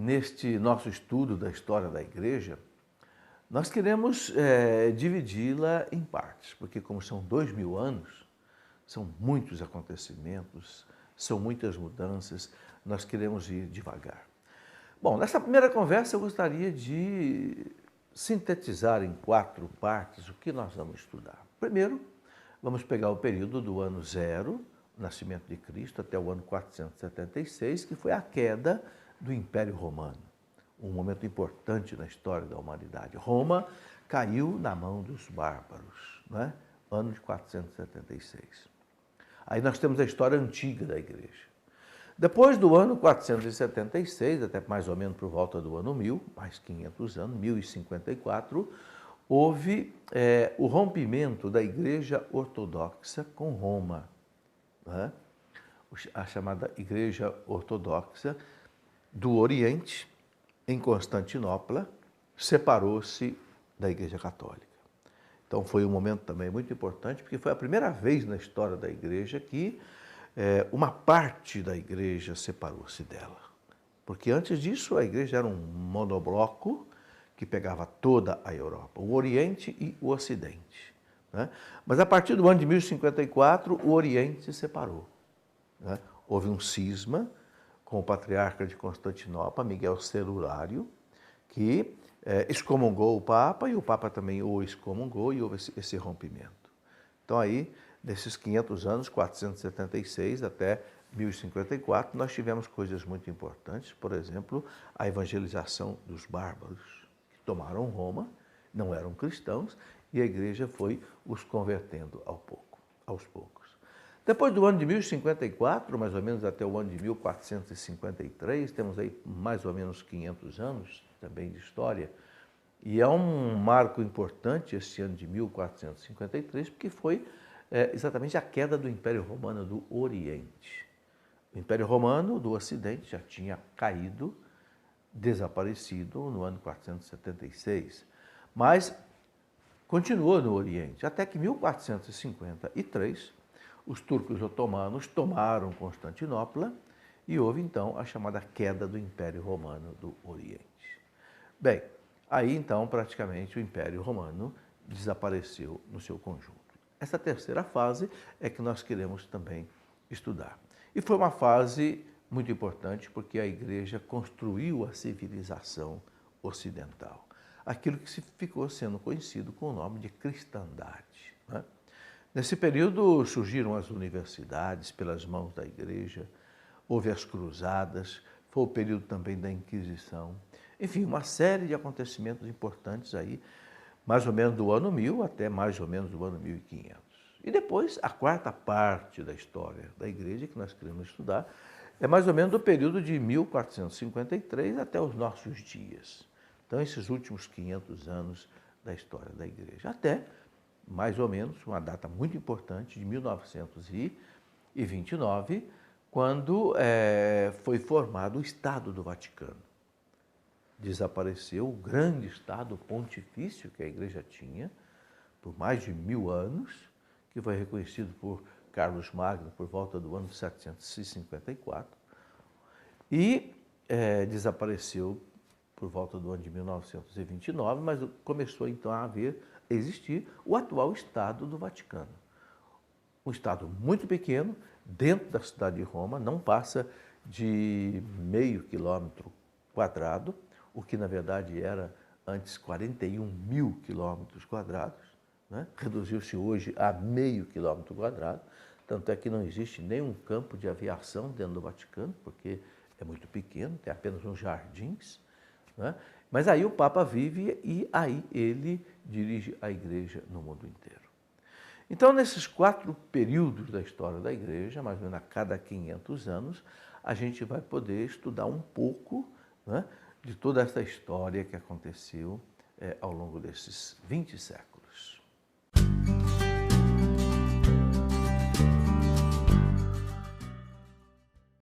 neste nosso estudo da história da igreja, nós queremos dividi-la em partes, porque como são 2000 anos, são muitos acontecimentos, são muitas mudanças, nós queremos ir devagar. Bom, nessa primeira conversa eu gostaria de sintetizar em 4 partes o que nós vamos estudar. Primeiro, vamos pegar o período do ano 0, nascimento de Cristo, até o ano 476, que foi a queda do Império Romano. Um momento importante na história da humanidade. Roma caiu na mão dos bárbaros, né? Ano de 476. Aí nós temos a história antiga da igreja. Depois do ano 476, até mais ou menos por volta do ano 1000, mais 500 anos, 1054, houve o rompimento da Igreja Ortodoxa com Roma, né? A chamada Igreja Ortodoxa do Oriente, em Constantinopla, separou-se da Igreja Católica. Então foi um momento também muito importante, porque foi a primeira vez na história da Igreja que uma parte da igreja separou-se dela. Porque antes disso a igreja era um monobloco que pegava toda a Europa, o Oriente e o Ocidente, né? Mas a partir do ano de 1054 o Oriente se separou, né? Houve um cisma com o patriarca de Constantinopla, Miguel Celulário, que excomungou o Papa e o Papa também o excomungou e houve esse rompimento. Então aí, nesses 500 anos, 476 até 1054, nós tivemos coisas muito importantes, por exemplo, a evangelização dos bárbaros, que tomaram Roma, não eram cristãos, e a igreja foi os convertendo aos poucos. Depois do ano de 1054, mais ou menos até o ano de 1453, temos aí mais ou menos 500 anos também de história, e é um marco importante esse ano de 1453, porque foi exatamente a queda do Império Romano do Oriente. O Império Romano do Ocidente já tinha caído, desaparecido no ano 476, mas continuou no Oriente, até que em 1453 os turcos otomanos tomaram Constantinopla e houve então a chamada queda do Império Romano do Oriente. Bem, aí então praticamente o Império Romano desapareceu no seu conjunto. Essa terceira fase é que nós queremos também estudar. E foi uma fase muito importante porque a igreja construiu a civilização ocidental. Aquilo que ficou sendo conhecido com o nome de cristandade, né? Nesse período surgiram as universidades pelas mãos da igreja, houve as cruzadas, foi o período também da Inquisição. Enfim, uma série de acontecimentos importantes aí, mais ou menos do ano 1000 até mais ou menos do ano 1500. E depois, a quarta parte da história da igreja que nós queremos estudar é mais ou menos do período de 1453 até os nossos dias. Então, esses últimos 500 anos da história da igreja. Até, mais ou menos, uma data muito importante, de 1929, quando foi formado o Estado do Vaticano. Desapareceu o grande Estado pontifício que a igreja tinha por mais de 1000 anos, que foi reconhecido por Carlos Magno por volta do ano 754, e desapareceu por volta do ano de 1929, mas começou então a existir o atual Estado do Vaticano. Um Estado muito pequeno, dentro da cidade de Roma, não passa de meio quilômetro quadrado, o que na verdade era antes 41.000 quilômetros quadrados, né? Reduziu-se hoje a meio quilômetro quadrado, tanto é que não existe nenhum campo de aviação dentro do Vaticano, porque é muito pequeno, tem apenas uns jardins, né? Mas aí o Papa vive e aí ele dirige a igreja no mundo inteiro. Então, nesses 4 períodos da história da igreja, mais ou menos a cada 500 anos, a gente vai poder estudar um pouco, né, de toda essa história que aconteceu ao longo desses 20 séculos.